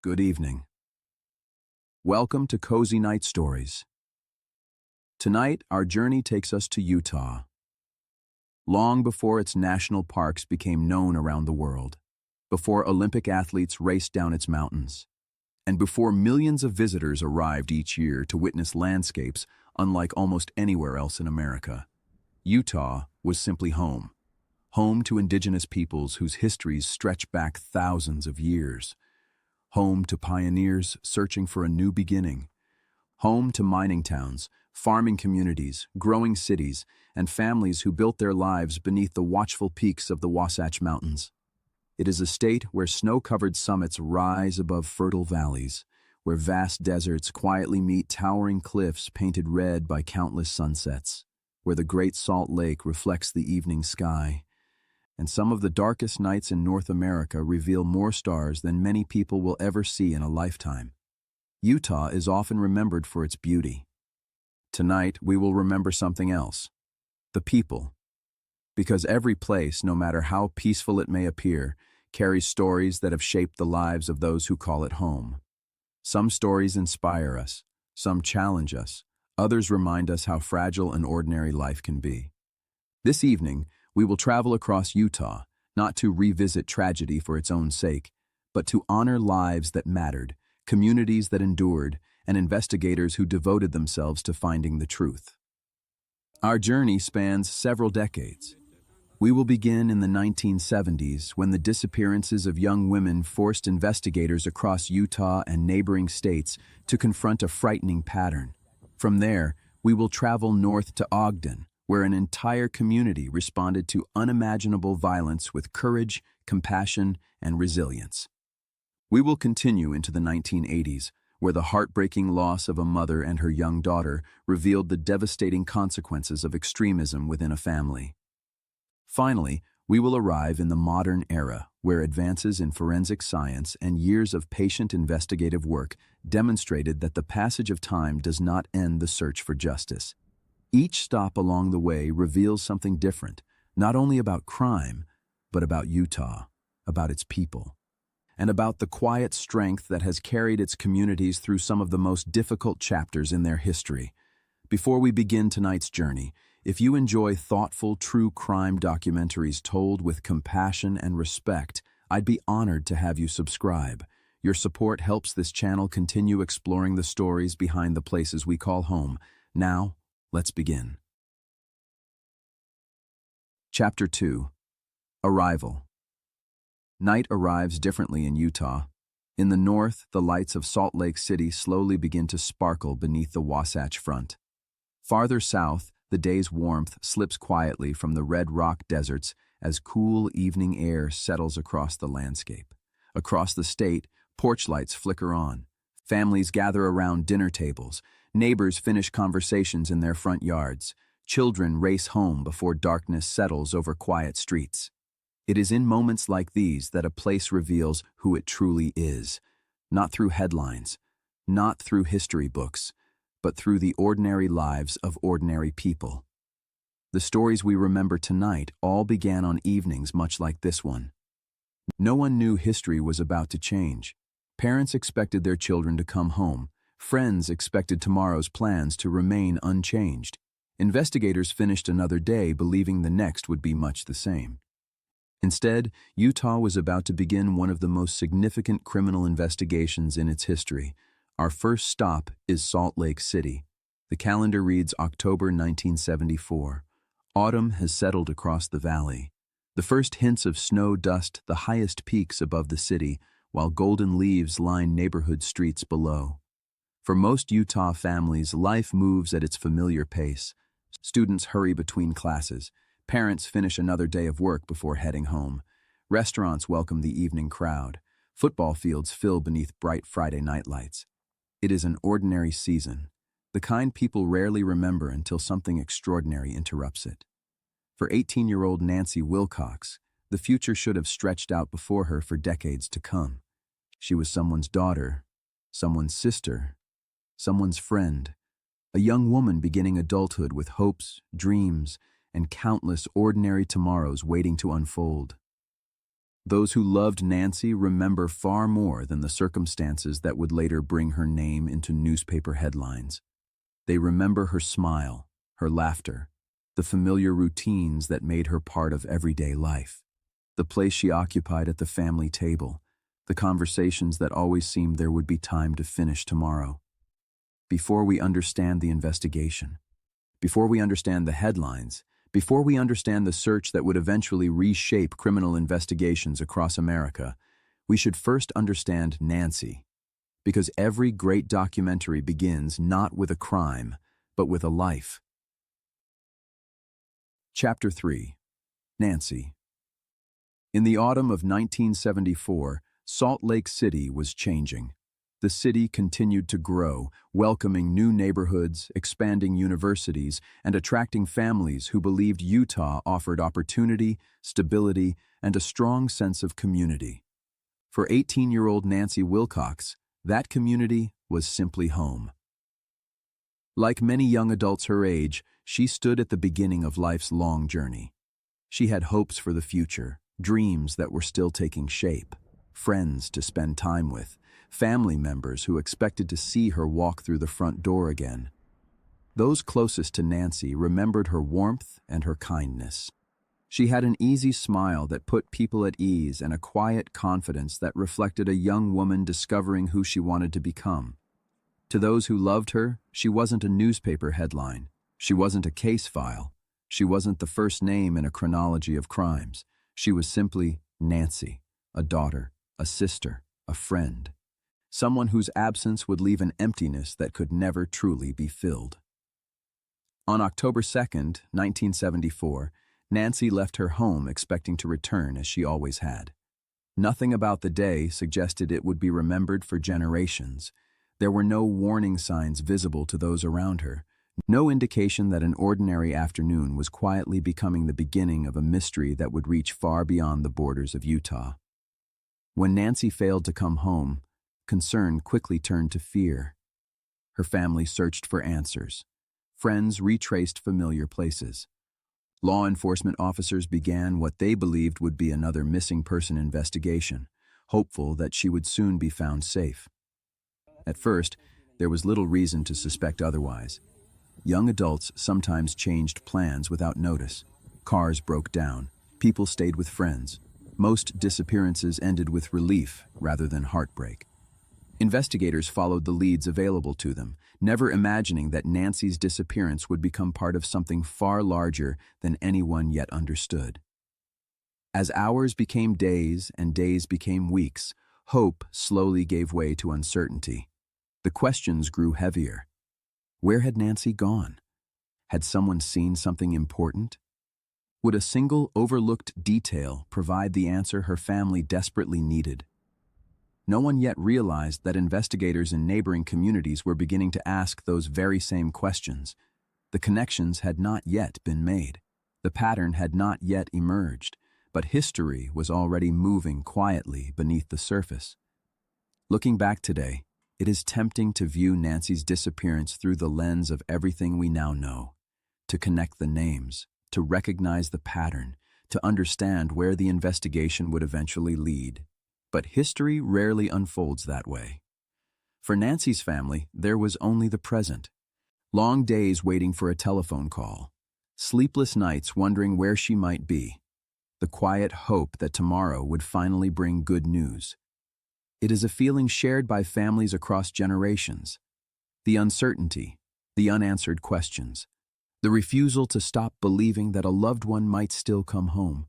Good evening. Welcome to Cozy Night Stories. Tonight, our journey takes us to Utah. Long before its national parks became known around the world, before Olympic athletes raced down its mountains, and before millions of visitors arrived each year to witness landscapes unlike almost anywhere else in America, Utah was simply home. Home to indigenous peoples whose histories stretch back thousands of years. Home to pioneers searching for a new beginning. Home to mining towns, farming communities, growing cities, and families who built their lives beneath the watchful peaks of the Wasatch Mountains. It is a state where snow-covered summits rise above fertile valleys, where vast deserts quietly meet towering cliffs painted red by countless sunsets, where the Great Salt Lake reflects the evening sky, and some of the darkest nights in North America reveal more stars than many people will ever see in a lifetime. Utah is often remembered for its beauty. Tonight, we will remember something else: the people. Because every place, no matter how peaceful it may appear, carries stories that have shaped the lives of those who call it home. Some stories inspire us, some challenge us, others remind us how fragile an ordinary life can be. This evening, we will travel across Utah, not to revisit tragedy for its own sake, but to honor lives that mattered, communities that endured, and investigators who devoted themselves to finding the truth. Our journey spans several decades. We will begin in the 1970s, when the disappearances of young women forced investigators across Utah and neighboring states to confront a frightening pattern. From there, we will travel north to Ogden, where an entire community responded to unimaginable violence with courage, compassion, and resilience. We will continue into the 1980s, where the heartbreaking loss of a mother and her young daughter revealed the devastating consequences of extremism within a family. Finally, we will arrive in the modern era, where advances in forensic science and years of patient investigative work demonstrated that the passage of time does not end the search for justice. Each stop along the way reveals something different, not only about crime, but about Utah, about its people, and about the quiet strength that has carried its communities through some of the most difficult chapters in their history. Before we begin tonight's journey, if you enjoy thoughtful, true crime documentaries told with compassion and respect, I'd be honored to have you subscribe. Your support helps this channel continue exploring the stories behind the places we call home. Now, let's begin. Chapter 2. Arrival. Night arrives differently in Utah. In the north, the lights of Salt Lake City slowly begin to sparkle beneath the Wasatch Front. Farther south, the day's warmth slips quietly from the red rock deserts as cool evening air settles across the landscape. Across the state, porch lights flicker on. Families gather around dinner tables. Neighbors finish conversations in their front yards. Children race home before darkness settles over quiet streets. It is in moments like these that a place reveals who it truly is, not through headlines, not through history books, but through the ordinary lives of ordinary people. The stories we remember tonight all began on evenings much like this one. No one knew history was about to change. Parents expected their children to come home. Friends expected tomorrow's plans to remain unchanged. Investigators finished another day believing the next would be much the same. Instead, Utah was about to begin one of the most significant criminal investigations in its history. Our first stop is Salt Lake City. The calendar reads October 1974. Autumn has settled across the valley. The first hints of snow dust the highest peaks above the city, while golden leaves line neighborhood streets below. For most Utah families, life moves at its familiar pace. Students hurry between classes. Parents finish another day of work before heading home. Restaurants welcome the evening crowd. Football fields fill beneath bright Friday night lights. It is an ordinary season, the kind people rarely remember until something extraordinary interrupts it. For 18-year-old Nancy Wilcox, the future should have stretched out before her for decades to come. She was someone's daughter, someone's sister, someone's friend, a young woman beginning adulthood with hopes, dreams, and countless ordinary tomorrows waiting to unfold. Those who loved Nancy remember far more than the circumstances that would later bring her name into newspaper headlines. They remember her smile, her laughter, the familiar routines that made her part of everyday life, the place she occupied at the family table, the conversations that always seemed there would be time to finish tomorrow. Before we understand the investigation, before we understand the headlines, before we understand the search that would eventually reshape criminal investigations across America, we should first understand Nancy, because every great documentary begins not with a crime, but with a life. Chapter 3. Nancy. In the autumn of 1974, Salt Lake City was changing. The city continued to grow, welcoming new neighborhoods, expanding universities, and attracting families who believed Utah offered opportunity, stability, and a strong sense of community. For 18-year-old Nancy Wilcox, that community was simply home. Like many young adults her age, she stood at the beginning of life's long journey. She had hopes for the future, dreams that were still taking shape, friends to spend time with, family members who expected to see her walk through the front door again. Those closest to Nancy remembered her warmth and her kindness. She had an easy smile that put people at ease and a quiet confidence that reflected a young woman discovering who she wanted to become. To those who loved her, she wasn't a newspaper headline. She wasn't a case file. She wasn't the first name in a chronology of crimes. She was simply Nancy, a daughter, a sister, a friend. Someone whose absence would leave an emptiness that could never truly be filled. On October 2nd, 1974, Nancy left her home expecting to return as she always had. Nothing about the day suggested it would be remembered for generations. There were no warning signs visible to those around her, no indication that an ordinary afternoon was quietly becoming the beginning of a mystery that would reach far beyond the borders of Utah. When Nancy failed to come home, concern quickly turned to fear. Her family searched for answers. Friends retraced familiar places. Law enforcement officers began what they believed would be another missing person investigation, hopeful that she would soon be found safe. At first, there was little reason to suspect otherwise. Young adults sometimes changed plans without notice. Cars broke down. People stayed with friends. Most disappearances ended with relief rather than heartbreak. Investigators followed the leads available to them, never imagining that Nancy's disappearance would become part of something far larger than anyone yet understood. As hours became days and days became weeks, hope slowly gave way to uncertainty. The questions grew heavier. Where had Nancy gone? Had someone seen something important? Would a single overlooked detail provide the answer her family desperately needed? No one yet realized that investigators in neighboring communities were beginning to ask those very same questions. The connections had not yet been made. The pattern had not yet emerged, but history was already moving quietly beneath the surface. Looking back today, it is tempting to view Nancy's disappearance through the lens of everything we now know, to connect the names, to recognize the pattern, to understand where the investigation would eventually lead. But history rarely unfolds that way. For Nancy's family, there was only the present. Long days waiting for a telephone call. Sleepless nights wondering where she might be. The quiet hope that tomorrow would finally bring good news. It is a feeling shared by families across generations. The uncertainty, the unanswered questions, the refusal to stop believing that a loved one might still come home.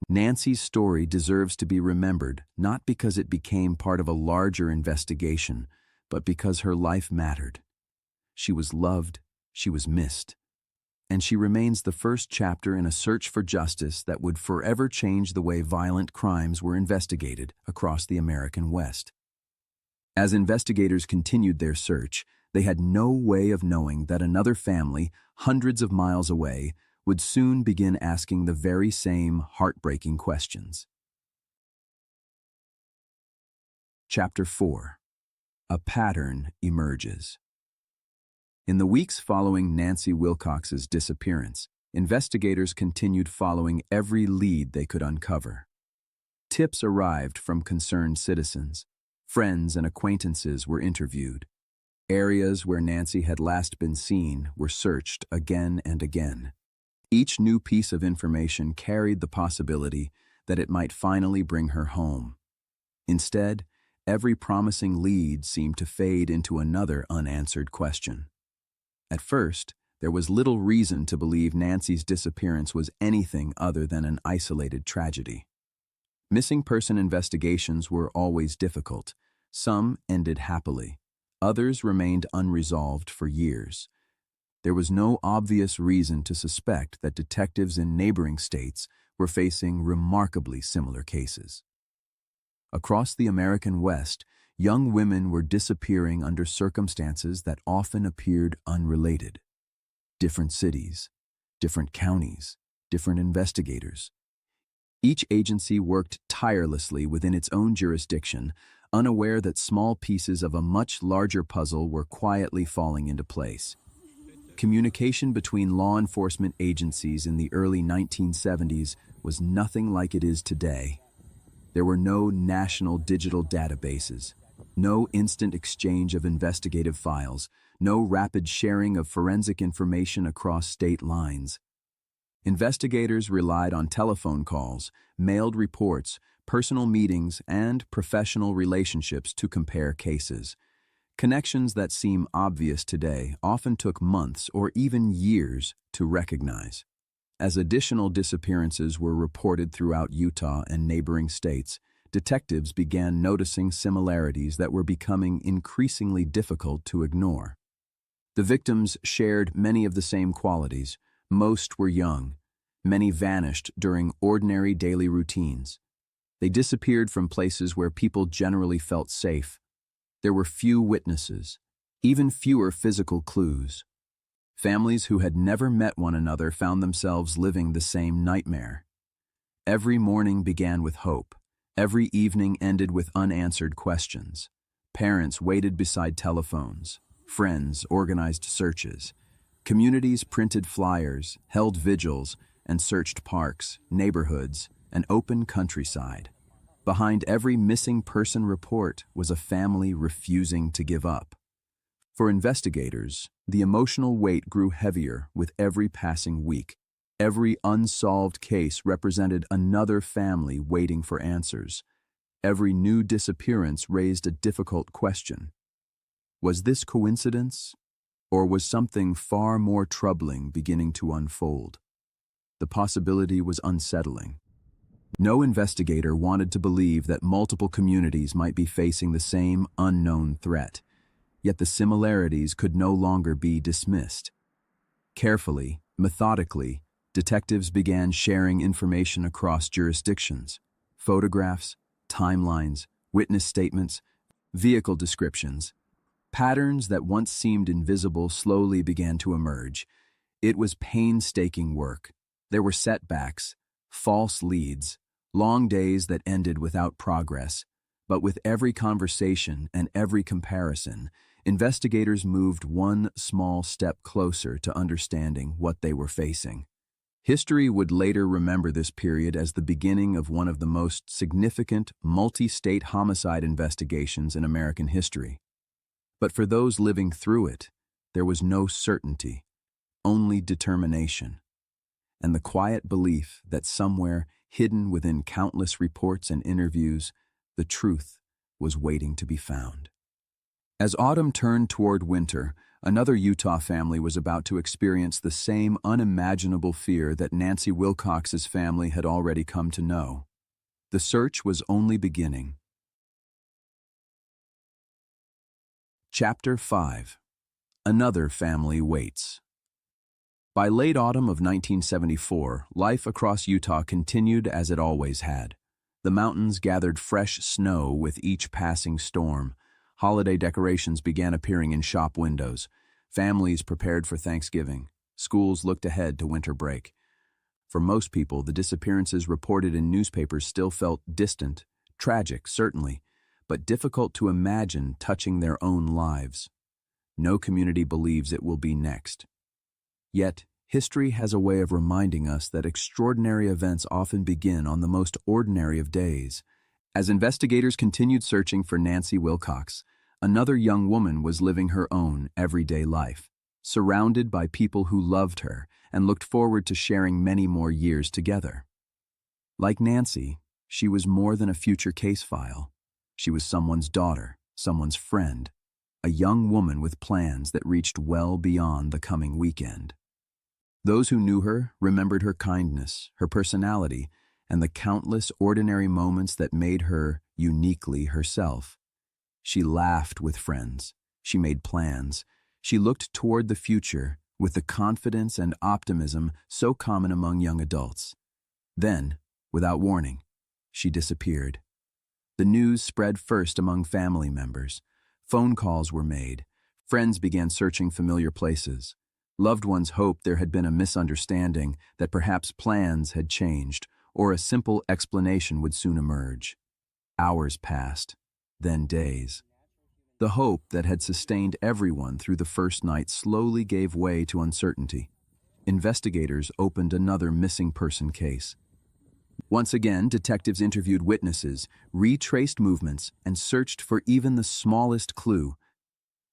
Nancy's story deserves to be remembered not because it became part of a larger investigation, but because her life mattered. She was loved, she was missed, and she remains the first chapter in a search for justice that would forever change the way violent crimes were investigated across the American West. As investigators continued their search, they had no way of knowing that another family, hundreds of miles away, would soon begin asking the very same heartbreaking questions. Chapter 4. A pattern emerges. In the weeks following Nancy Wilcox's disappearance, investigators continued following every lead they could uncover. Tips arrived from concerned citizens. Friends and acquaintances were interviewed. Areas where Nancy had last been seen were searched again and again. Each new piece of information carried the possibility that it might finally bring her home. Instead, every promising lead seemed to fade into another unanswered question. At first, there was little reason to believe Nancy's disappearance was anything other than an isolated tragedy. Missing person investigations were always difficult. Some ended happily. Others remained unresolved for years. There was no obvious reason to suspect that detectives in neighboring states were facing remarkably similar cases. Across the American West, young women were disappearing under circumstances that often appeared unrelated. Different cities, different counties, different investigators. Each agency worked tirelessly within its own jurisdiction, unaware that small pieces of a much larger puzzle were quietly falling into place. Communication between law enforcement agencies in the early 1970s was nothing like it is today. There were no national digital databases, no instant exchange of investigative files, no rapid sharing of forensic information across state lines. Investigators relied on telephone calls, mailed reports, personal meetings, and professional relationships to compare cases. Connections that seem obvious today often took months or even years to recognize. As additional disappearances were reported throughout Utah and neighboring states, detectives began noticing similarities that were becoming increasingly difficult to ignore. The victims shared many of the same qualities. Most were young. Many vanished during ordinary daily routines. They disappeared from places where people generally felt safe. There were few witnesses, even fewer physical clues. Families who had never met one another found themselves living the same nightmare. Every morning began with hope. Every evening ended with unanswered questions. Parents waited beside telephones. Friends organized searches. Communities printed flyers, held vigils, and searched parks, neighborhoods, and open countryside. Behind every missing person report was a family refusing to give up. For investigators, the emotional weight grew heavier with every passing week. Every unsolved case represented another family waiting for answers. Every new disappearance raised a difficult question. Was this coincidence, or was something far more troubling beginning to unfold? The possibility was unsettling. No investigator wanted to believe that multiple communities might be facing the same unknown threat, yet the similarities could no longer be dismissed. Carefully, methodically, detectives began sharing information across jurisdictions: photographs, timelines, witness statements, vehicle descriptions. Patterns that once seemed invisible slowly began to emerge. It was painstaking work. There were setbacks, false leads, long days that ended without progress. But with every conversation and every comparison, investigators moved one small step closer to understanding what they were facing. History would later remember this period as the beginning of one of the most significant multi-state homicide investigations in American history. But for those living through it, there was no certainty, only determination, and the quiet belief that somewhere, hidden within countless reports and interviews, the truth was waiting to be found. As autumn turned toward winter, another Utah family was about to experience the same unimaginable fear that Nancy Wilcox's family had already come to know. The search was only beginning. Chapter 5. Another Family Waits. By late autumn of 1974, life across Utah continued as it always had. The mountains gathered fresh snow with each passing storm. Holiday decorations began appearing in shop windows. Families prepared for Thanksgiving. Schools looked ahead to winter break. For most people, the disappearances reported in newspapers still felt distant, tragic, certainly, but difficult to imagine touching their own lives. No community believes it will be next. Yet, History has a way of reminding us that extraordinary events often begin on the most ordinary of days. As investigators continued searching for Nancy Wilcox, another young woman was living her own everyday life, surrounded by people who loved her and looked forward to sharing many more years together. Like Nancy, she was more than a future case file. She was someone's daughter, someone's friend, a young woman with plans that reached well beyond the coming weekend. Those who knew her remembered her kindness, her personality, and the countless ordinary moments that made her uniquely herself. She laughed with friends. She made plans. She looked toward the future with the confidence and optimism so common among young adults. Then, without warning, she disappeared. The news spread first among family members. Phone calls were made. Friends began searching familiar places. Loved ones hoped there had been a misunderstanding, that perhaps plans had changed, or a simple explanation would soon emerge. Hours passed, then days. The hope that had sustained everyone through the first night slowly gave way to uncertainty. Investigators opened another missing person case. Once again, detectives interviewed witnesses, retraced movements, and searched for even the smallest clue.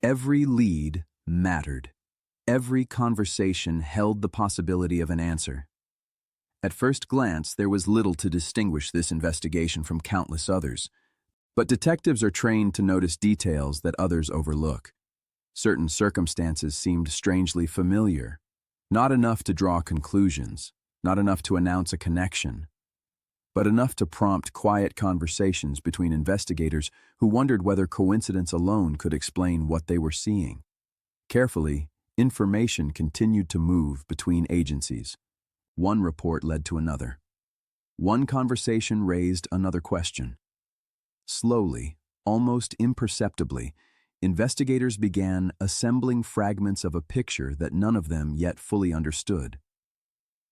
Every lead mattered. Every conversation held the possibility of an answer. At first glance, there was little to distinguish this investigation from countless others. But detectives are trained to notice details that others overlook. Certain circumstances seemed strangely familiar. Not enough to draw conclusions, not enough to announce a connection, but enough to prompt quiet conversations between investigators who wondered whether coincidence alone could explain what they were seeing. Carefully, information continued to move between agencies. One report led to another. One conversation raised another question. Slowly, almost imperceptibly, investigators began assembling fragments of a picture that none of them yet fully understood.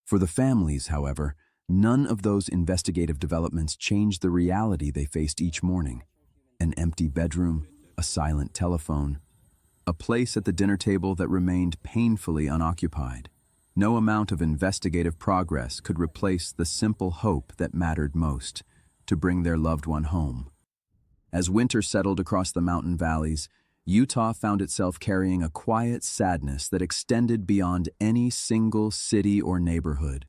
For the families, however, none of those investigative developments changed the reality they faced each morning. An empty bedroom, a silent telephone, a place at the dinner table that remained painfully unoccupied. No amount of investigative progress could replace the simple hope that mattered most, to bring their loved one home. As winter settled across the mountain valleys, Utah found itself carrying a quiet sadness that extended beyond any single city or neighborhood.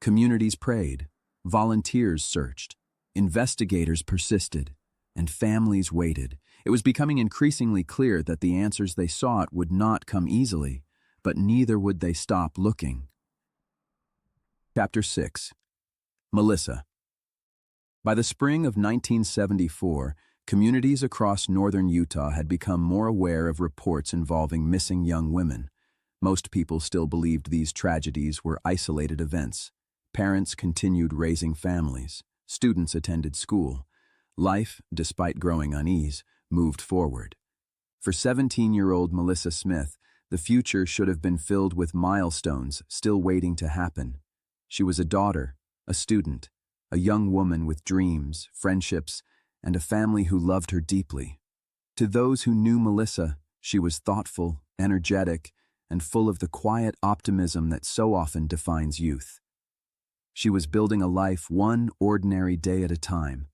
Communities prayed, volunteers searched, investigators persisted, and families waited. It was becoming increasingly clear that the answers they sought would not come easily, but neither would they stop looking. Chapter 6. Melissa. By the spring of 1974, communities across northern Utah had become more aware of reports involving missing young women. Most people still believed these tragedies were isolated events. Parents continued raising families. Students attended school. Life, despite growing unease, moved forward. For 17-year-old Melissa Smith, the future should have been filled with milestones still waiting to happen. She was a daughter, a student, a young woman with dreams, friendships, and a family who loved her deeply. To those who knew Melissa, she was thoughtful, energetic, and full of the quiet optimism that so often defines youth. She was building a life one ordinary day at a time.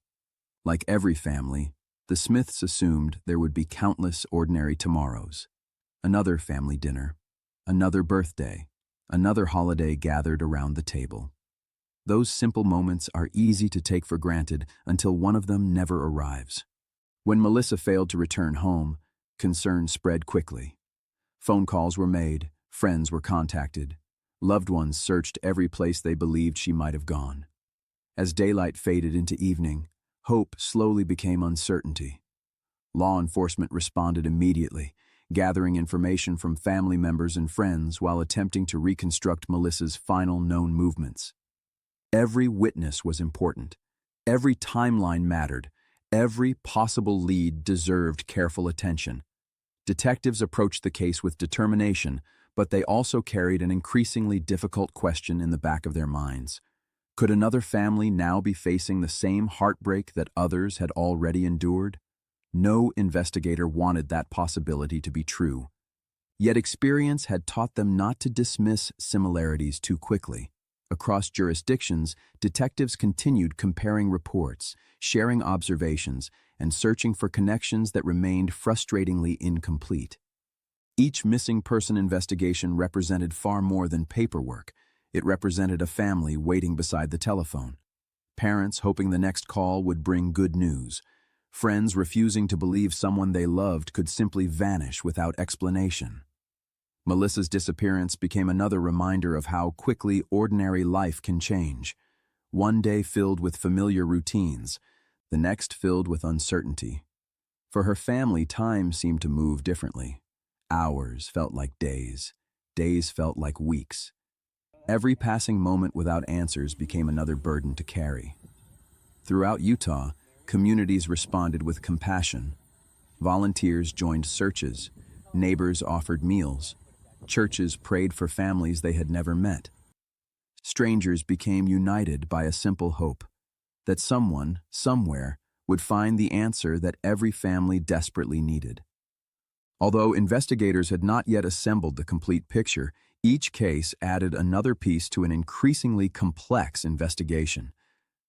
Like every family, the Smiths assumed there would be countless ordinary tomorrows. Another family dinner, another birthday, another holiday gathered around the table. Those simple moments are easy to take for granted until one of them never arrives. When Melissa failed to return home, concern spread quickly. Phone calls were made, friends were contacted. Loved ones searched every place they believed she might have gone. As daylight faded into evening, hope slowly became uncertainty. Law enforcement responded immediately, gathering information from family members and friends while attempting to reconstruct Melissa's final known movements. Every witness was important. Every timeline mattered. Every possible lead deserved careful attention. Detectives approached the case with determination, but they also carried an increasingly difficult question in the back of their minds. Could another family now be facing the same heartbreak that others had already endured? No investigator wanted that possibility to be true. Yet experience had taught them not to dismiss similarities too quickly. Across jurisdictions, detectives continued comparing reports, sharing observations, and searching for connections that remained frustratingly incomplete. Each missing person investigation represented far more than paperwork. It represented a family waiting beside the telephone, parents hoping the next call would bring good news, friends refusing to believe someone they loved could simply vanish without explanation. Melissa's disappearance became another reminder of how quickly ordinary life can change. One day filled with familiar routines, the next filled with uncertainty. For her family, time seemed to move differently. Hours felt like days. Days felt like weeks. Every passing moment without answers became another burden to carry. Throughout Utah, communities responded with compassion. Volunteers joined searches. Neighbors offered meals. Churches prayed for families they had never met. Strangers became united by a simple hope that someone, somewhere, would find the answer that every family desperately needed. Although investigators had not yet assembled the complete picture, each case added another piece to an increasingly complex investigation.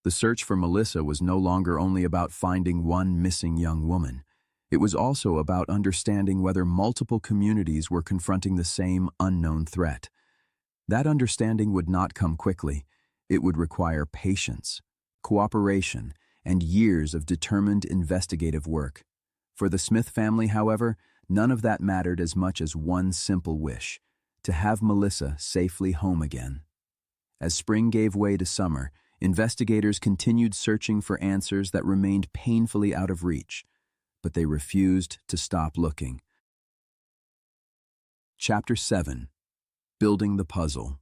The search for Melissa was no longer only about finding one missing young woman. It was also about understanding whether multiple communities were confronting the same unknown threat. That understanding would not come quickly. It would require patience, cooperation, and years of determined investigative work. For the Smith family, however, none of that mattered as much as one simple wish: to have Melissa safely home again. As spring gave way to summer, investigators continued searching for answers that remained painfully out of reach, but they refused to stop looking. Chapter 7: Building the Puzzle.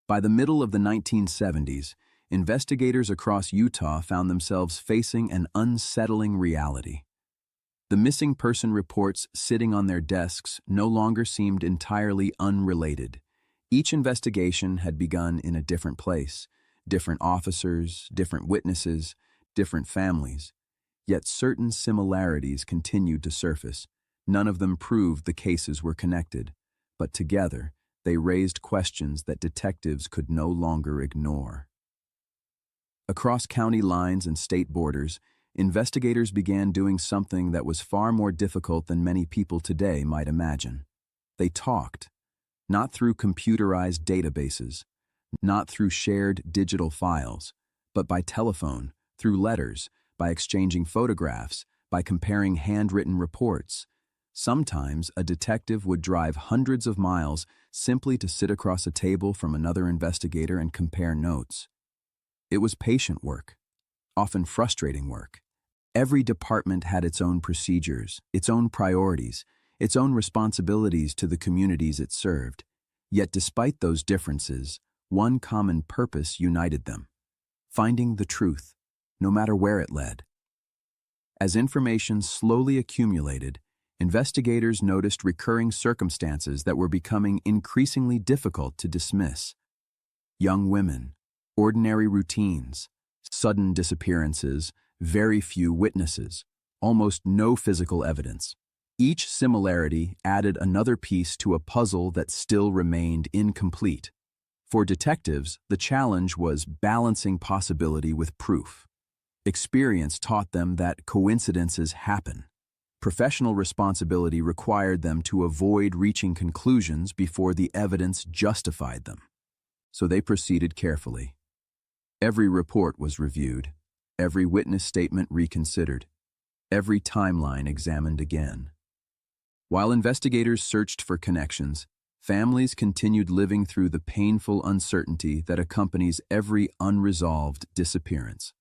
By the middle of the 1970s, investigators across Utah found themselves facing an unsettling reality. The missing person reports sitting on their desks no longer seemed entirely unrelated. Each investigation had begun in a different place, different officers, different witnesses, different families. Yet certain similarities continued to surface. None of them proved the cases were connected, but together they raised questions that detectives could no longer ignore. Across county lines and state borders, investigators began doing something that was far more difficult than many people today might imagine. They talked, not through computerized databases, not through shared digital files, but by telephone, through letters, by exchanging photographs, by comparing handwritten reports. Sometimes a detective would drive hundreds of miles simply to sit across a table from another investigator and compare notes. It was patient work, often frustrating work. Every department had its own procedures, its own priorities, its own responsibilities to the communities it served. Yet despite those differences, one common purpose united them: finding the truth, no matter where it led. As information slowly accumulated, investigators noticed recurring circumstances that were becoming increasingly difficult to dismiss. Young women, ordinary routines, sudden disappearances, very few witnesses, almost no physical evidence. Each similarity added another piece to a puzzle that still remained incomplete. For detectives, the challenge was balancing possibility with proof. Experience taught them that coincidences happen. Professional responsibility required them to avoid reaching conclusions before the evidence justified them. So they proceeded carefully. Every report was reviewed, every witness statement reconsidered, every timeline examined again. While investigators searched for connections, families continued living through the painful uncertainty that accompanies every unresolved disappearance.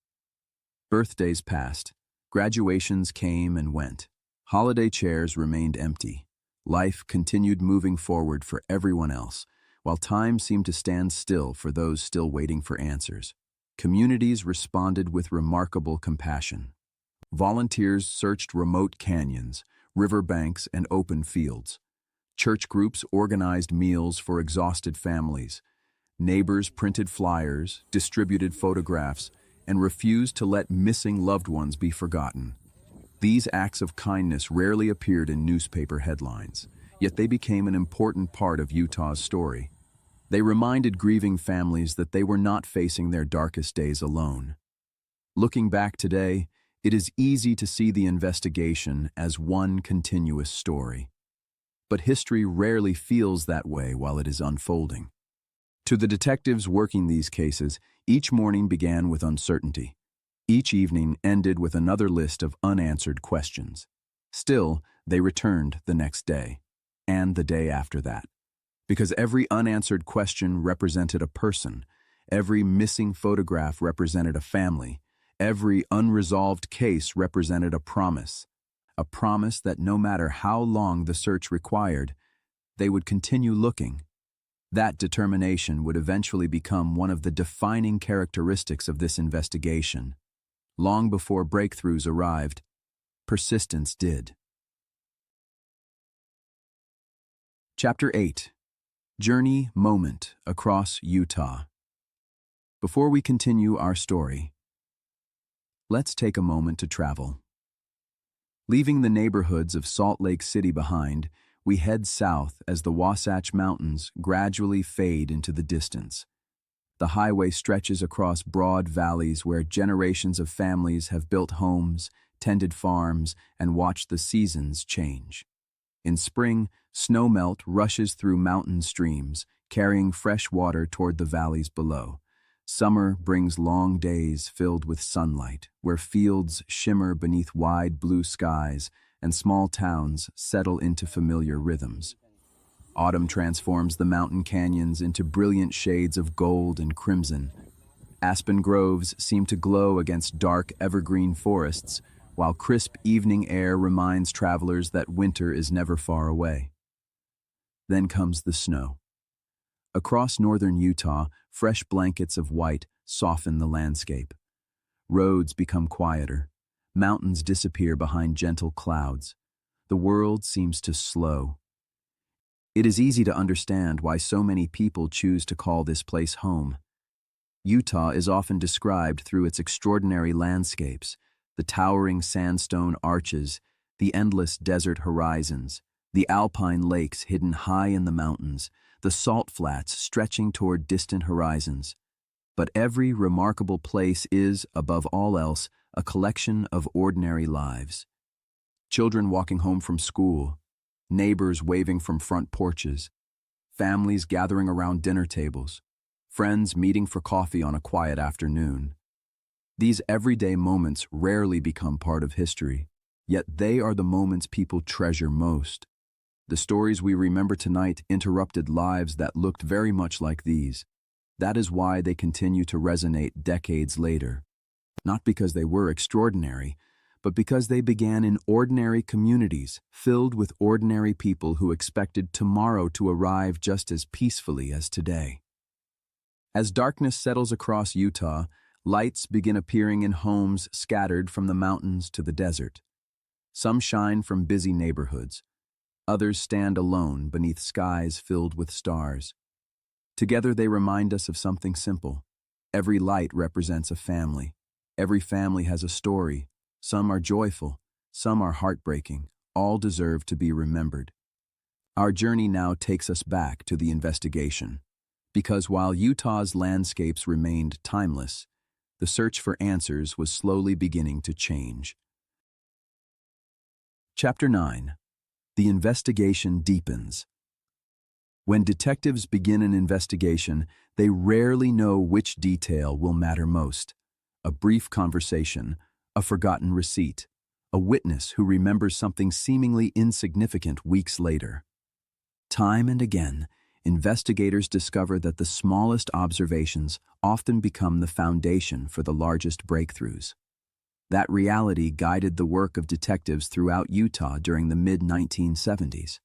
Birthdays passed, graduations came and went, holiday chairs remained empty. Life continued moving forward for everyone else, while time seemed to stand still for those still waiting for answers. Communities responded with remarkable compassion. Volunteers searched remote canyons, riverbanks, and open fields. Church groups organized meals for exhausted families. Neighbors printed flyers, distributed photographs, and refused to let missing loved ones be forgotten. These acts of kindness rarely appeared in newspaper headlines, yet they became an important part of Utah's story. They reminded grieving families that they were not facing their darkest days alone. Looking back today, it is easy to see the investigation as one continuous story. But history rarely feels that way while it is unfolding. To the detectives working these cases, each morning began with uncertainty. Each evening ended with another list of unanswered questions. Still, they returned the next day, and the day after that. Because every unanswered question represented a person, every missing photograph represented a family, every unresolved case represented a promise that no matter how long the search required, they would continue looking. That determination would eventually become one of the defining characteristics of this investigation. Long before breakthroughs arrived, persistence did. Chapter 8. Journey Moment Across Utah. Before we continue our story, let's take a moment to travel. Leaving the neighborhoods of Salt Lake City behind, we head south as the Wasatch Mountains gradually fade into the distance. The highway stretches across broad valleys where generations of families have built homes, tended farms, and watched the seasons change. In spring, snowmelt rushes through mountain streams, carrying fresh water toward the valleys below. Summer brings long days filled with sunlight, where fields shimmer beneath wide blue skies and small towns settle into familiar rhythms. Autumn transforms the mountain canyons into brilliant shades of gold and crimson. Aspen groves seem to glow against dark evergreen forests, while crisp evening air reminds travelers that winter is never far away. Then comes the snow. Across northern Utah, fresh blankets of white soften the landscape. Roads become quieter. Mountains disappear behind gentle clouds. The world seems to slow. It is easy to understand why so many people choose to call this place home. Utah is often described through its extraordinary landscapes, the towering sandstone arches, the endless desert horizons, the alpine lakes hidden high in the mountains, the salt flats stretching toward distant horizons. But every remarkable place is, above all else, a collection of ordinary lives. Children walking home from school, neighbors waving from front porches, families gathering around dinner tables, friends meeting for coffee on a quiet afternoon. These everyday moments rarely become part of history, yet they are the moments people treasure most. The stories we remember tonight interrupted lives that looked very much like these. That is why they continue to resonate decades later. Not because they were extraordinary, but because they began in ordinary communities, filled with ordinary people who expected tomorrow to arrive just as peacefully as today. As darkness settles across Utah, lights begin appearing in homes scattered from the mountains to the desert. Some shine from busy neighborhoods. Others stand alone beneath skies filled with stars. Together they remind us of something simple. Every light represents a family. Every family has a story. Some are joyful, some are heartbreaking. All deserve to be remembered. Our journey now takes us back to the investigation. Because while Utah's landscapes remained timeless, the search for answers was slowly beginning to change. Chapter 9. The investigation deepens. When detectives begin an investigation, they rarely know which detail will matter most. A brief conversation, a forgotten receipt, a witness who remembers something seemingly insignificant weeks later. Time and again, investigators discover that the smallest observations often become the foundation for the largest breakthroughs. That reality guided the work of detectives throughout Utah during the mid-1970s.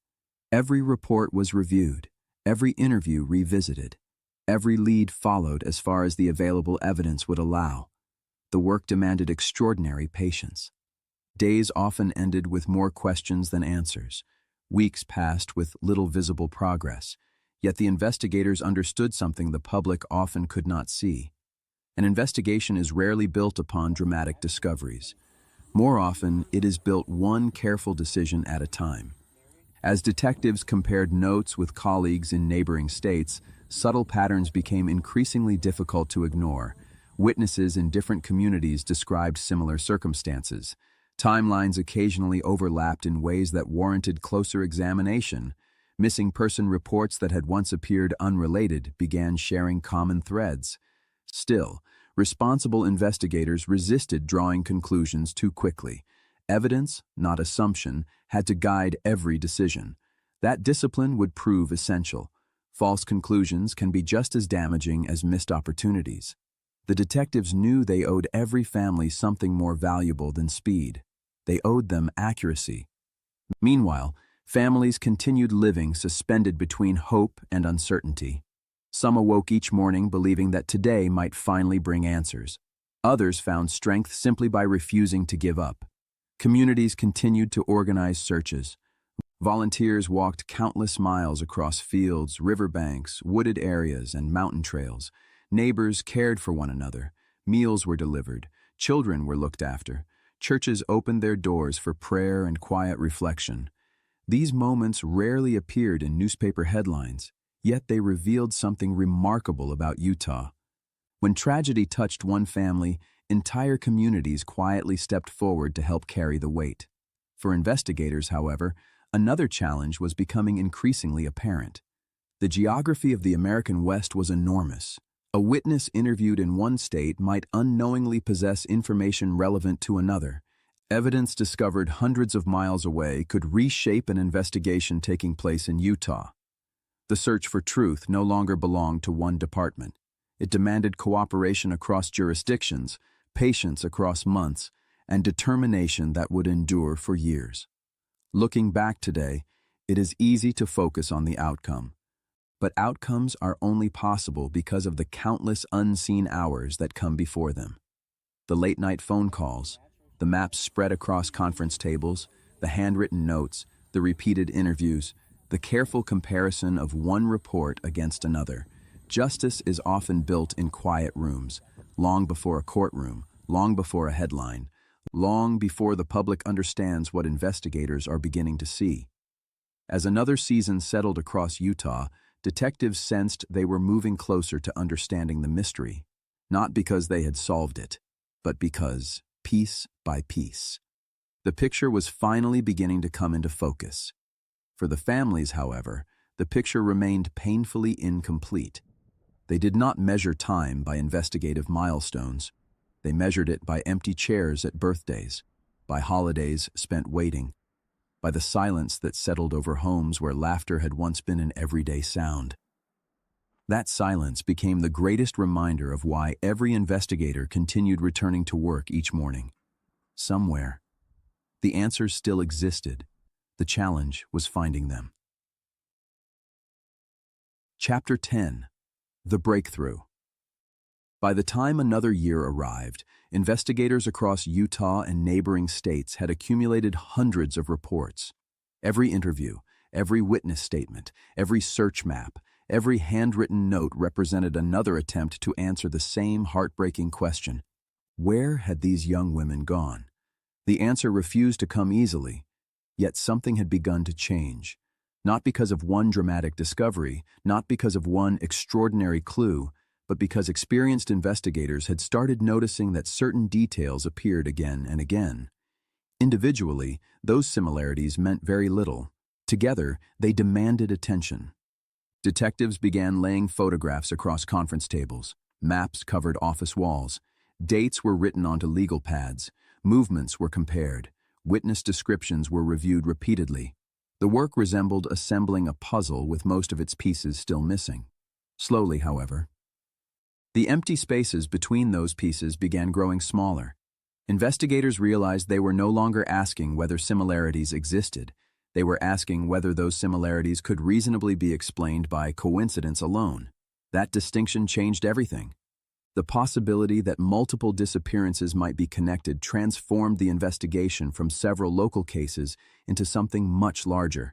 Every report was reviewed, every interview revisited, every lead followed as far as the available evidence would allow. The work demanded extraordinary patience. Days often ended with more questions than answers. Weeks passed with little visible progress, yet the investigators understood something the public often could not see. An investigation is rarely built upon dramatic discoveries. More often, it is built one careful decision at a time. As detectives compared notes with colleagues in neighboring states, subtle patterns became increasingly difficult to ignore. Witnesses in different communities described similar circumstances. Timelines occasionally overlapped in ways that warranted closer examination. Missing person reports that had once appeared unrelated began sharing common threads. Still, responsible investigators resisted drawing conclusions too quickly. Evidence, not assumption, had to guide every decision. That discipline would prove essential. False conclusions can be just as damaging as missed opportunities. The detectives knew they owed every family something more valuable than speed. They owed them accuracy. Meanwhile, families continued living suspended between hope and uncertainty. Some awoke each morning believing that today might finally bring answers. Others found strength simply by refusing to give up. Communities continued to organize searches. Volunteers walked countless miles across fields, riverbanks, wooded areas, and mountain trails. Neighbors cared for one another. Meals were delivered. Children were looked after. Churches opened their doors for prayer and quiet reflection. These moments rarely appeared in newspaper headlines, yet they revealed something remarkable about Utah. When tragedy touched one family, entire communities quietly stepped forward to help carry the weight. For investigators, however, another challenge was becoming increasingly apparent. The geography of the American West was enormous. A witness interviewed in one state might unknowingly possess information relevant to another. Evidence discovered hundreds of miles away could reshape an investigation taking place in Utah. The search for truth no longer belonged to one department. It demanded cooperation across jurisdictions, patience across months, and determination that would endure for years. Looking back today, it is easy to focus on the outcome. But outcomes are only possible because of the countless unseen hours that come before them. The late-night phone calls, the maps spread across conference tables, the handwritten notes, the repeated interviews, the careful comparison of one report against another. Justice is often built in quiet rooms, long before a courtroom, long before a headline, long before the public understands what investigators are beginning to see. As another season settled across Utah, detectives sensed they were moving closer to understanding the mystery, not because they had solved it, but because, piece by piece, the picture was finally beginning to come into focus. For the families, however, the picture remained painfully incomplete. They did not measure time by investigative milestones. They measured it by empty chairs at birthdays, by holidays spent waiting, by the silence that settled over homes where laughter had once been an everyday sound. That silence became the greatest reminder of why every investigator continued returning to work each morning. Somewhere, the answers still existed. The challenge was finding them. Chapter 10. The Breakthrough. By the time another year arrived, investigators across Utah and neighboring states had accumulated hundreds of reports. Every interview, every witness statement, every search map, every handwritten note represented another attempt to answer the same heartbreaking question. Where had these young women gone? The answer refused to come easily, yet something had begun to change. Not because of one dramatic discovery, not because of one extraordinary clue, but because experienced investigators had started noticing that certain details appeared again and again. Individually, those similarities meant very little. Together, they demanded attention. Detectives began laying photographs across conference tables. Maps covered office walls. Dates were written onto legal pads. Movements were compared. Witness descriptions were reviewed repeatedly. The work resembled assembling a puzzle with most of its pieces still missing. Slowly, however, the empty spaces between those pieces began growing smaller. Investigators realized they were no longer asking whether similarities existed. They were asking whether those similarities could reasonably be explained by coincidence alone. That distinction changed everything. The possibility that multiple disappearances might be connected transformed the investigation from several local cases into something much larger.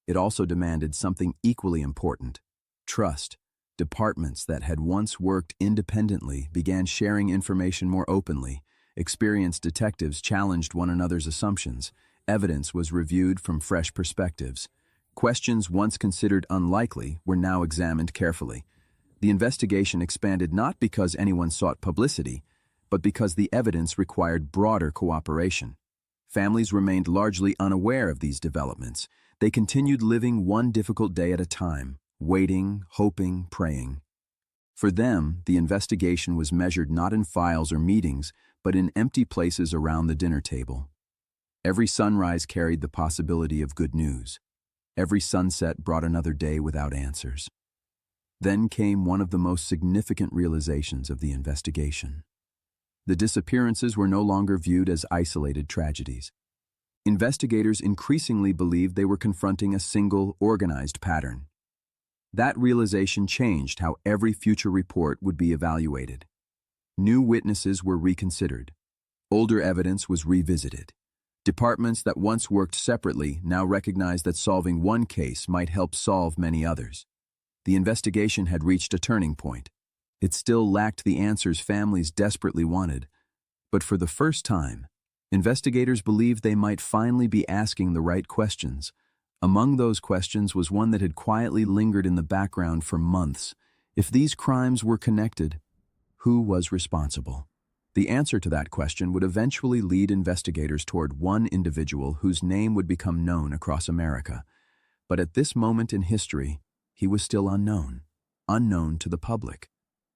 It also demanded something equally important: trust. Departments that had once worked independently began sharing information more openly. Experienced detectives challenged one another's assumptions. Evidence was reviewed from fresh perspectives. Questions once considered unlikely were now examined carefully. The investigation expanded not because anyone sought publicity, but because the evidence required broader cooperation. Families remained largely unaware of these developments. They continued living one difficult day at a time, waiting, hoping, praying. For them, the investigation was measured not in files or meetings, but in empty places around the dinner table. Every sunrise carried the possibility of good news. Every sunset brought another day without answers. Then came one of the most significant realizations of the investigation. The disappearances were no longer viewed as isolated tragedies. Investigators increasingly believed they were confronting a single, organized pattern. That realization changed how every future report would be evaluated. New witnesses were reconsidered. Older evidence was revisited. Departments that once worked separately now recognized that solving one case might help solve many others. The investigation had reached a turning point. It still lacked the answers families desperately wanted, but for the first time, investigators believed they might finally be asking the right questions. Among those questions was one that had quietly lingered in the background for months. If these crimes were connected, who was responsible? The answer to that question would eventually lead investigators toward one individual whose name would become known across America. But at this moment in history, he was still unknown. Unknown to the public,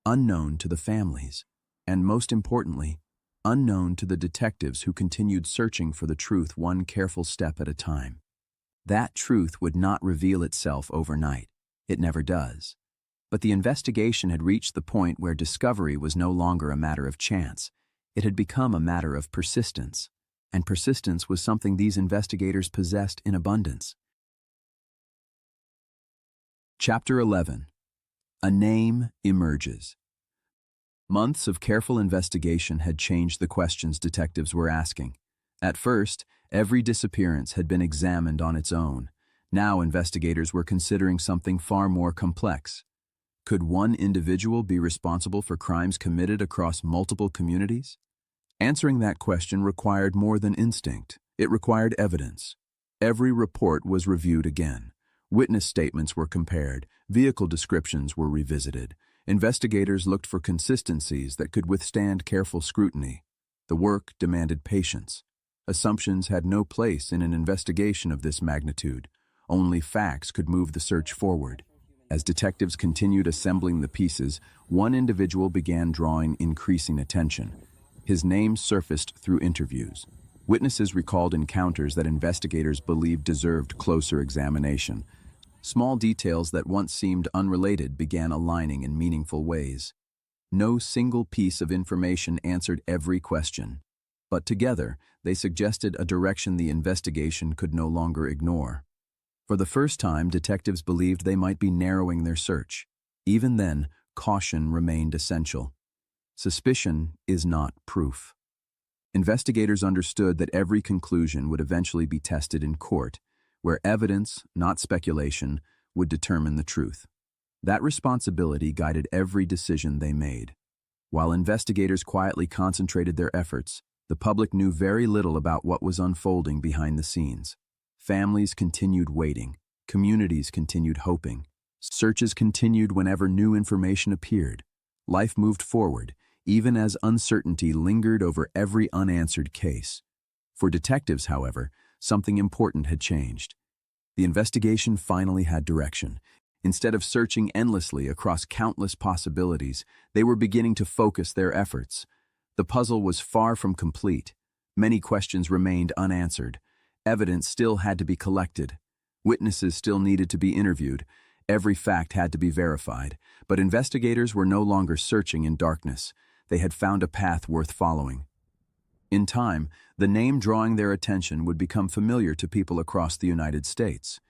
unknown to the families, and most importantly, unknown to the detectives who continued searching for the truth one careful step at a time. That truth would not reveal itself overnight. It never does. But the investigation had reached the point where discovery was no longer a matter of chance. It had become a matter of persistence, and persistence was something these investigators possessed in abundance. Chapter 11. A name emerges. Months of careful investigation had changed the questions detectives were asking. At first, every disappearance had been examined on its own. Now investigators were considering something far more complex. Could one individual be responsible for crimes committed across multiple communities? Answering that question required more than instinct. It required evidence. Every report was reviewed again. Witness statements were compared. Vehicle descriptions were revisited. Investigators looked for consistencies that could withstand careful scrutiny. The work demanded patience. Assumptions had no place in an investigation of this magnitude. Only facts could move the search forward. As detectives continued assembling the pieces, one individual began drawing increasing attention. His name surfaced through interviews. Witnesses recalled encounters that investigators believed deserved closer examination. Small details that once seemed unrelated began aligning in meaningful ways. No single piece of information answered every question, but together they suggested a direction the investigation could no longer ignore. For the first time, detectives believed they might be narrowing their search. Even then, caution remained essential. Suspicion is not proof. Investigators understood that every conclusion would eventually be tested in court, where evidence, not speculation, would determine the truth. That responsibility guided every decision they made. While investigators quietly concentrated their efforts, the public knew very little about what was unfolding behind the scenes. Families continued waiting. Communities continued hoping. Searches continued whenever new information appeared. Life moved forward, even as uncertainty lingered over every unanswered case. For detectives, however, something important had changed. The investigation finally had direction. Instead of searching endlessly across countless possibilities, they were beginning to focus their efforts. The puzzle was far from complete. Many questions remained unanswered. Evidence still had to be collected. Witnesses still needed to be interviewed. Every fact had to be verified. But investigators were no longer searching in darkness. They had found a path worth following. In time, the name drawing their attention would become familiar to people across the United States.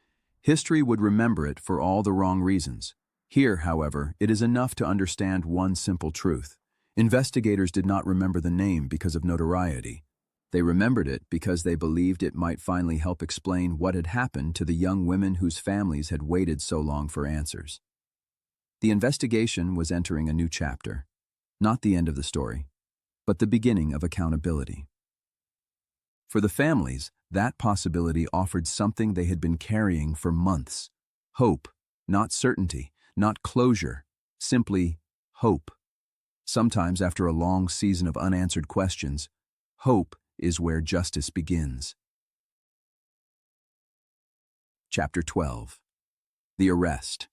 History would remember it for all the wrong reasons. Here, however, it is enough to understand one simple truth. Investigators did not remember the name because of notoriety. They remembered it because they believed it might finally help explain what had happened to the young women whose families had waited so long for answers. The investigation was entering a new chapter. Not the end of the story, but the beginning of accountability. For the families, that possibility offered something they had been carrying for months. Hope, not certainty, not closure, simply hope. Sometimes after a long season of unanswered questions, hope is where justice begins. Chapter 12. The Arrest.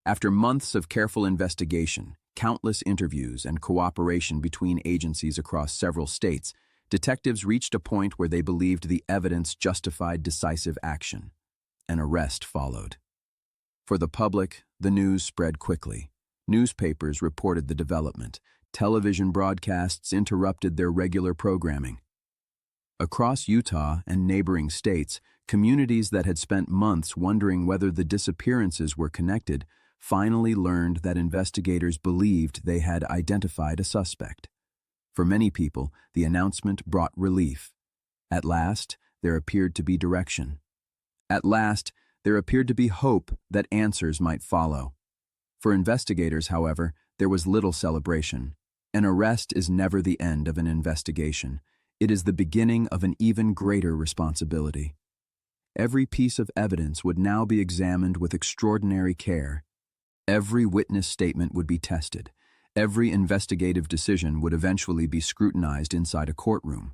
After months of careful investigation, countless interviews, and cooperation between agencies across several states, detectives reached a point where they believed the evidence justified decisive action. An arrest followed. For the public, the news spread quickly. Newspapers reported the development. Television broadcasts interrupted their regular programming. Across Utah and neighboring states, communities that had spent months wondering whether the disappearances were connected finally learned that investigators believed they had identified a suspect. For many people, the announcement brought relief. At last, there appeared to be direction. At last, there appeared to be hope that answers might follow. For investigators, however, there was little celebration. An arrest is never the end of an investigation. It is the beginning of an even greater responsibility. Every piece of evidence would now be examined with extraordinary care. Every witness statement would be tested. Every investigative decision would eventually be scrutinized inside a courtroom.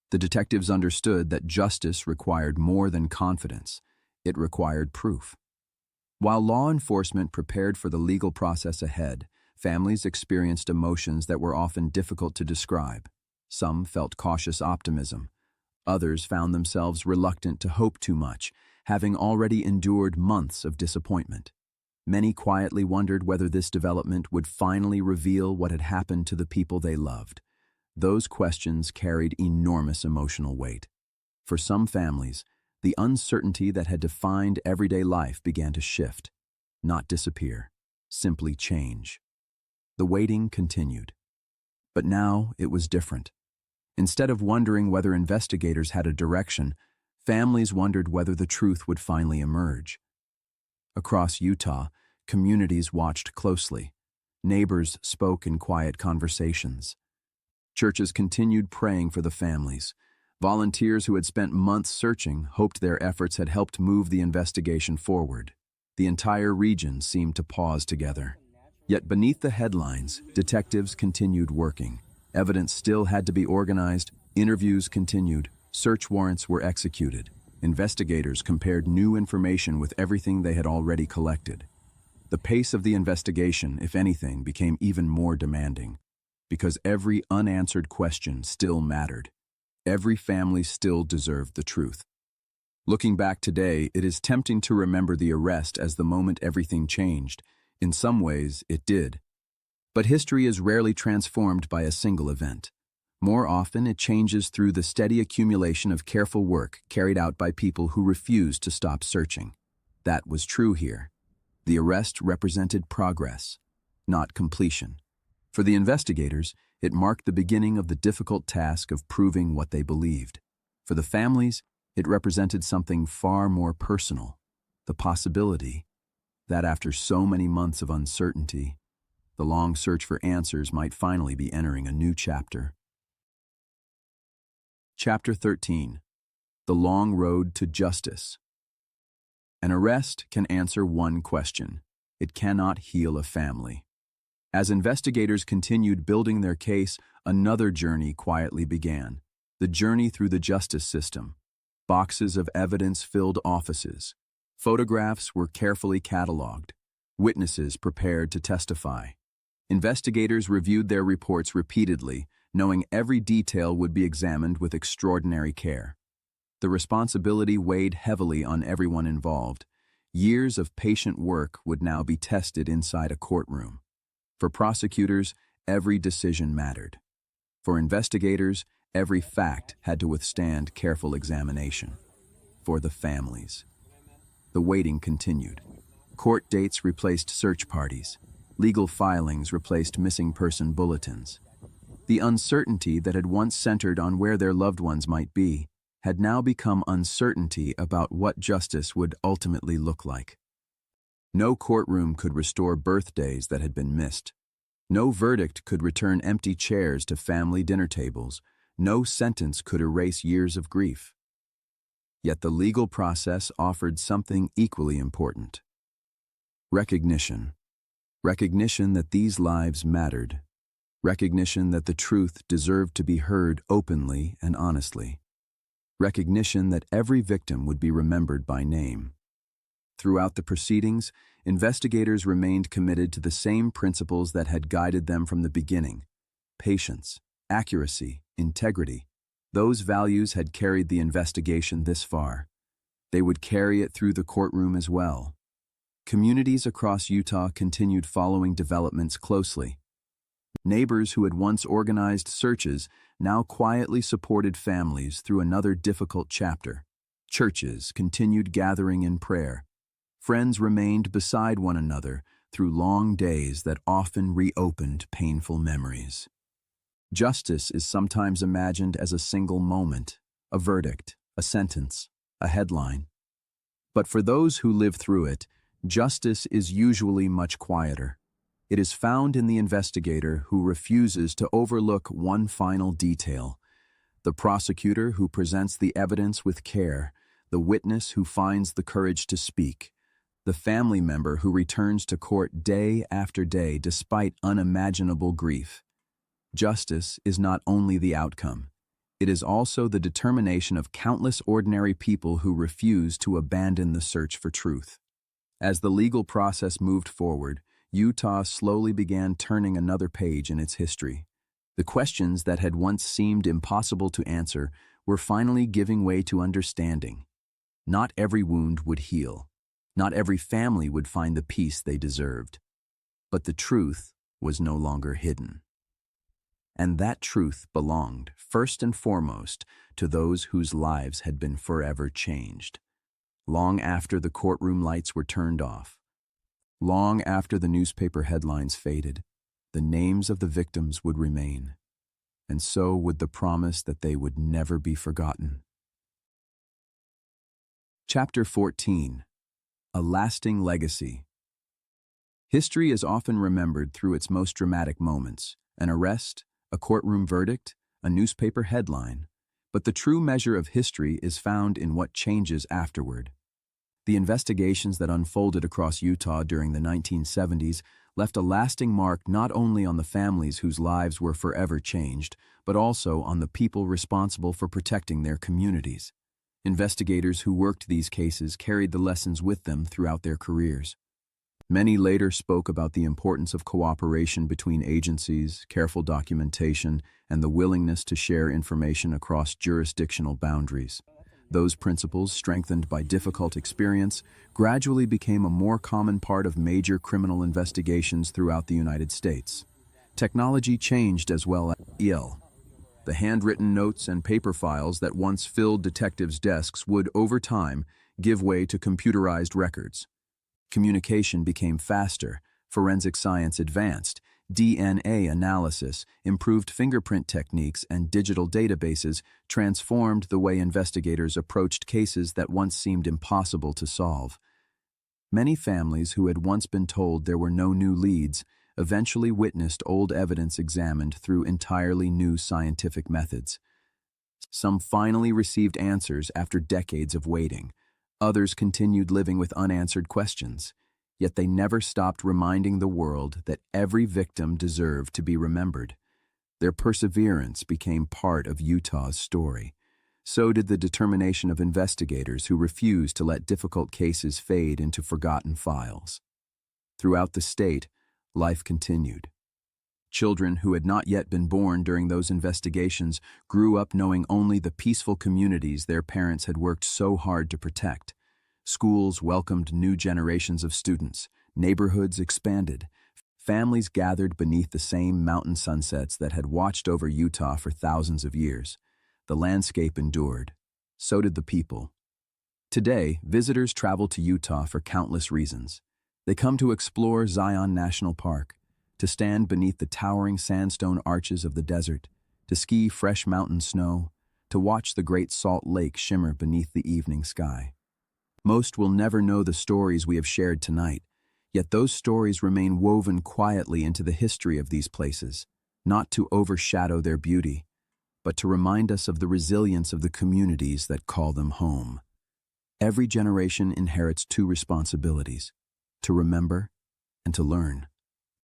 The detectives understood that justice required more than confidence. It required proof. While law enforcement prepared for the legal process ahead, families experienced emotions that were often difficult to describe. Some felt cautious optimism. Others found themselves reluctant to hope too much, having already endured months of disappointment. Many quietly wondered whether this development would finally reveal what had happened to the people they loved. Those questions carried enormous emotional weight. For some families, the uncertainty that had defined everyday life began to shift, not disappear, simply change. The waiting continued. But now it was different. Instead of wondering whether investigators had a direction, families wondered whether the truth would finally emerge. Across Utah, communities watched closely. Neighbors spoke in quiet conversations. Churches continued praying for the families. Volunteers who had spent months searching hoped their efforts had helped move the investigation forward. The entire region seemed to pause together. Yet beneath the headlines, detectives continued working. Evidence still had to be organized, interviews continued, search warrants were executed. Investigators compared new information with everything they had already collected. The pace of the investigation, if anything, became even more demanding, because every unanswered question still mattered. Every family still deserved the truth. Looking back today, it is tempting to remember the arrest as the moment everything changed. In some ways, it did. But history is rarely transformed by a single event. More often, it changes through the steady accumulation of careful work carried out by people who refused to stop searching. That was true here. The arrest represented progress, not completion. For the investigators, it marked the beginning of the difficult task of proving what they believed. For the families, it represented something far more personal, the possibility that after so many months of uncertainty, the long search for answers might finally be entering a new chapter. Chapter 13. The Long Road to Justice. An arrest can answer one question. It cannot heal a family. As investigators continued building their case, another journey quietly began. The journey through the justice system. Boxes of evidence filled offices. Photographs were carefully cataloged. Witnesses prepared to testify. Investigators reviewed their reports repeatedly, knowing every detail would be examined with extraordinary care. The responsibility weighed heavily on everyone involved. Years of patient work would now be tested inside a courtroom. For prosecutors, every decision mattered. For investigators, every fact had to withstand careful examination. For the families, the waiting continued. Court dates replaced search parties. Legal filings replaced missing person bulletins. The uncertainty that had once centered on where their loved ones might be had now become uncertainty about what justice would ultimately look like. No courtroom could restore birthdays that had been missed. No verdict could return empty chairs to family dinner tables. No sentence could erase years of grief. Yet the legal process offered something equally important. Recognition. Recognition that these lives mattered. Recognition that the truth deserved to be heard openly and honestly. Recognition that every victim would be remembered by name. Throughout the proceedings, investigators remained committed to the same principles that had guided them from the beginning: patience, accuracy, integrity. Those values had carried the investigation this far. They would carry it through the courtroom as well. Communities across Utah continued following developments closely. Neighbors who had once organized searches now quietly supported families through another difficult chapter. Churches continued gathering in prayer. Friends remained beside one another through long days that often reopened painful memories. Justice is sometimes imagined as a single moment, a verdict, a sentence, a headline. But for those who live through it, justice is usually much quieter. It is found in the investigator who refuses to overlook one final detail, the prosecutor who presents the evidence with care, the witness who finds the courage to speak, the family member who returns to court day after day despite unimaginable grief. Justice is not only the outcome, it is also the determination of countless ordinary people who refuse to abandon the search for truth. As the legal process moved forward, Utah slowly began turning another page in its history. The questions that had once seemed impossible to answer were finally giving way to understanding. Not every wound would heal. Not every family would find the peace they deserved. But the truth was no longer hidden. And that truth belonged, first and foremost, to those whose lives had been forever changed. Long after the courtroom lights were turned off, long after the newspaper headlines faded, the names of the victims would remain, and so would the promise that they would never be forgotten. Chapter 14. A Lasting Legacy. History is often remembered through its most dramatic moments: an arrest, a courtroom verdict, a newspaper headline. But the true measure of history is found in what changes afterward. The investigations that unfolded across Utah during the 1970s left a lasting mark not only on the families whose lives were forever changed, but also on the people responsible for protecting their communities. Investigators who worked these cases carried the lessons with them throughout their careers. Many later spoke about the importance of cooperation between agencies, careful documentation, and the willingness to share information across jurisdictional boundaries. Those principles, strengthened by difficult experience, gradually became a more common part of major criminal investigations throughout the United States. Technology changed as well. The handwritten notes and paper files that once filled detectives' desks would, over time, give way to computerized records. Communication became faster, forensic science advanced, DNA analysis, improved fingerprint techniques, and digital databases transformed the way investigators approached cases that once seemed impossible to solve. Many families who had once been told there were no new leads eventually witnessed old evidence examined through entirely new scientific methods. Some finally received answers after decades of waiting. Others continued living with unanswered questions. Yet they never stopped reminding the world that every victim deserved to be remembered. Their perseverance became part of Utah's story. So did the determination of investigators who refused to let difficult cases fade into forgotten files. Throughout the state, life continued. Children who had not yet been born during those investigations grew up knowing only the peaceful communities their parents had worked so hard to protect. Schools welcomed new generations of students. Neighborhoods expanded. Families gathered beneath the same mountain sunsets that had watched over Utah for thousands of years. The landscape endured. So did the people. Today, visitors travel to Utah for countless reasons. They come to explore Zion National Park, to stand beneath the towering sandstone arches of the desert, to ski fresh mountain snow, to watch the Great Salt Lake shimmer beneath the evening sky. Most will never know the stories we have shared tonight, yet those stories remain woven quietly into the history of these places, not to overshadow their beauty, but to remind us of the resilience of the communities that call them home. Every generation inherits two responsibilities: to remember and to learn.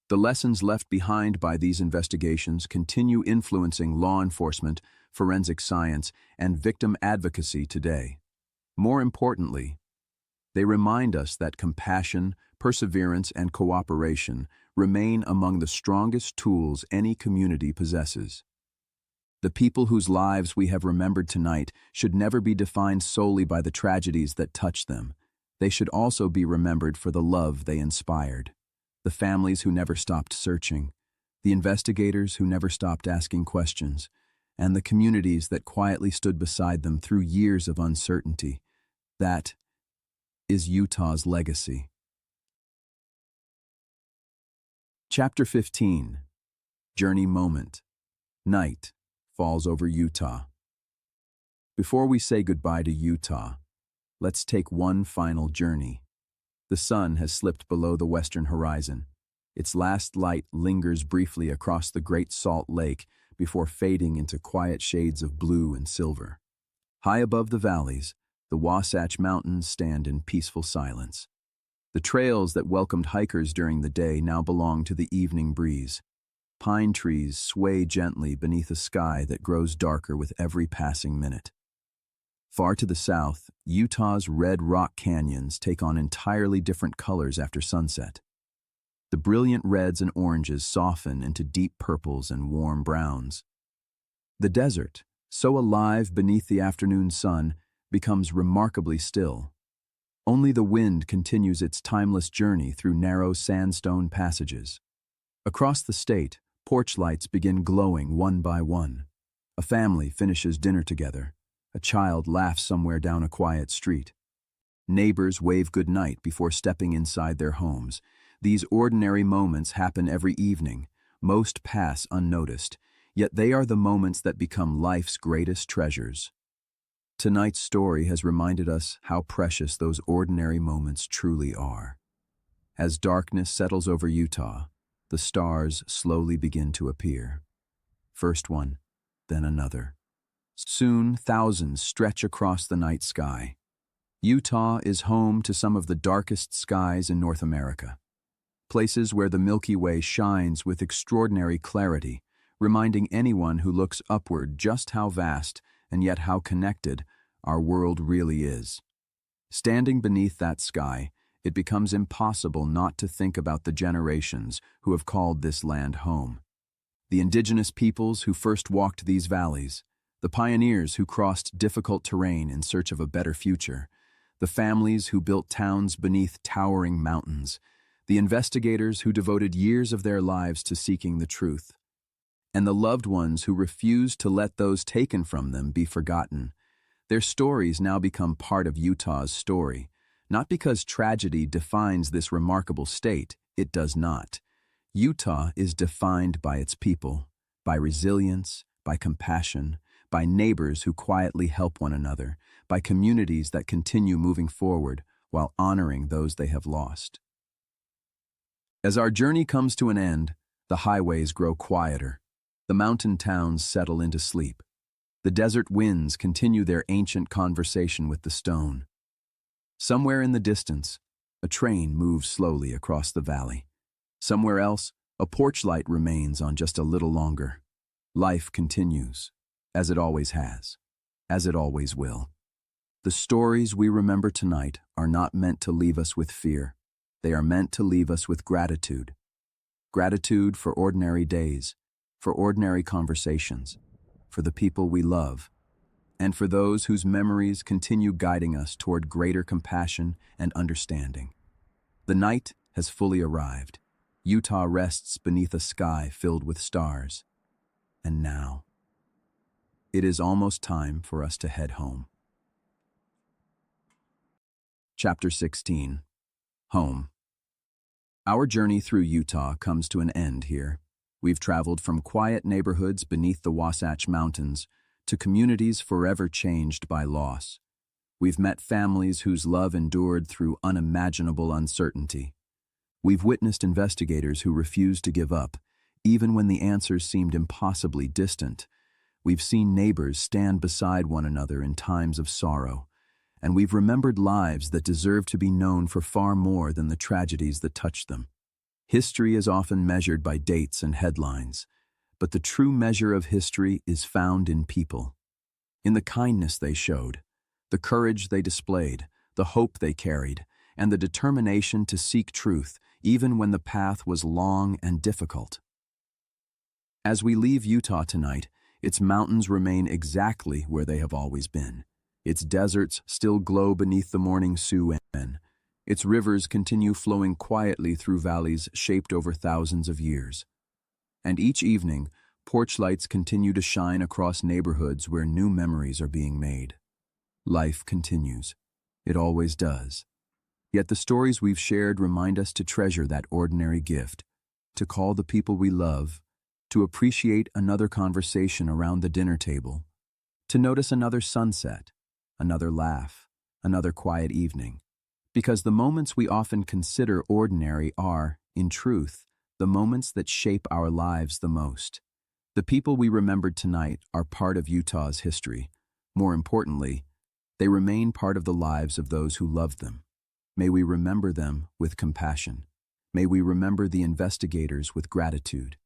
The lessons left behind by these investigations continue influencing law enforcement, forensic science, and victim advocacy today. More importantly, they remind us that compassion, perseverance, and cooperation remain among the strongest tools any community possesses. The people whose lives we have remembered tonight should never be defined solely by the tragedies that touched them. They should also be remembered for the love they inspired. The families who never stopped searching, the investigators who never stopped asking questions, and the communities that quietly stood beside them through years of uncertainty. That is Utah's legacy. Chapter 15. Journey Moment. Night falls over Utah. Before we say goodbye to Utah, let's take one final journey. The sun has slipped below the western horizon. Its last light lingers briefly across the Great Salt Lake before fading into quiet shades of blue and silver. High above the valleys, the Wasatch Mountains stand in peaceful silence. The trails that welcomed hikers during the day now belong to the evening breeze. Pine trees sway gently beneath a sky that grows darker with every passing minute. Far to the south, Utah's red rock canyons take on entirely different colors after sunset. The brilliant reds and oranges soften into deep purples and warm browns. The desert, so alive beneath the afternoon sun, becomes remarkably still. Only the wind continues its timeless journey through narrow sandstone passages. Across the state, porch lights begin glowing one by one. A family finishes dinner together. A child laughs somewhere down a quiet street. Neighbors wave goodnight before stepping inside their homes. These ordinary moments happen every evening. Most pass unnoticed, yet they are the moments that become life's greatest treasures. Tonight's story has reminded us how precious those ordinary moments truly are. As darkness settles over Utah, the stars slowly begin to appear. First one, then another. Soon, thousands stretch across the night sky. Utah is home to some of the darkest skies in North America. Places where the Milky Way shines with extraordinary clarity, reminding anyone who looks upward just how vast and yet how connected our world really is. Standing beneath that sky, it becomes impossible not to think about the generations who have called this land home. The indigenous peoples who first walked these valleys, the pioneers who crossed difficult terrain in search of a better future, the families who built towns beneath towering mountains, the investigators who devoted years of their lives to seeking the truth, and the loved ones who refused to let those taken from them be forgotten. Their stories now become part of Utah's story, not because tragedy defines this remarkable state. It does not. Utah is defined by its people, by resilience, by compassion, by neighbors who quietly help one another, by communities that continue moving forward while honoring those they have lost. As our journey comes to an end, the highways grow quieter. The mountain towns settle into sleep. The desert winds continue their ancient conversation with the stone. Somewhere in the distance, a train moves slowly across the valley. Somewhere else, a porch light remains on just a little longer. Life continues, as it always has, as it always will. The stories we remember tonight are not meant to leave us with fear. They are meant to leave us with gratitude. Gratitude for ordinary days, for ordinary conversations, for the people we love, and for those whose memories continue guiding us toward greater compassion and understanding. The night has fully arrived. Utah rests beneath a sky filled with stars. And now, it is almost time for us to head home. Chapter 16. Home. Our journey through Utah comes to an end here. We've traveled from quiet neighborhoods beneath the Wasatch Mountains to communities forever changed by loss. We've met families whose love endured through unimaginable uncertainty. We've witnessed investigators who refused to give up, even when the answers seemed impossibly distant. We've seen neighbors stand beside one another in times of sorrow, and we've remembered lives that deserve to be known for far more than the tragedies that touched them. History is often measured by dates and headlines, but the true measure of history is found in people. In the kindness they showed, the courage they displayed, the hope they carried, and the determination to seek truth, even when the path was long and difficult. As we leave Utah tonight, its mountains remain exactly where they have always been. Its deserts still glow beneath the morning sun. Its rivers continue flowing quietly through valleys shaped over thousands of years. And each evening, porch lights continue to shine across neighborhoods where new memories are being made. Life continues. It always does. Yet the stories we've shared remind us to treasure that ordinary gift, to call the people we love, to appreciate another conversation around the dinner table, to notice another sunset, another laugh, another quiet evening. Because the moments we often consider ordinary are, in truth, the moments that shape our lives the most. The people we remembered tonight are part of Utah's history. More importantly, they remain part of the lives of those who loved them. May we remember them with compassion. May we remember the investigators with gratitude.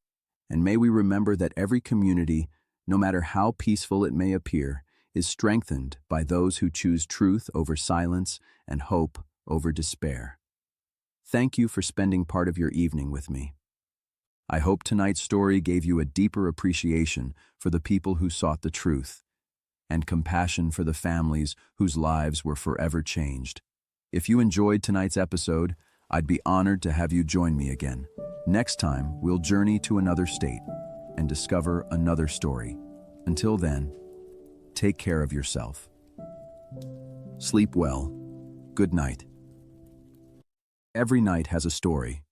And may we remember that every community, no matter how peaceful it may appear, is strengthened by those who choose truth over silence and hope over despair. Thank you for spending part of your evening with me. I hope tonight's story gave you a deeper appreciation for the people who sought the truth, and compassion for the families whose lives were forever changed. If you enjoyed tonight's episode, I'd be honored to have you join me again. Next time, we'll journey to another state and discover another story. Until then, take care of yourself. Sleep well. Good night. Every night has a story,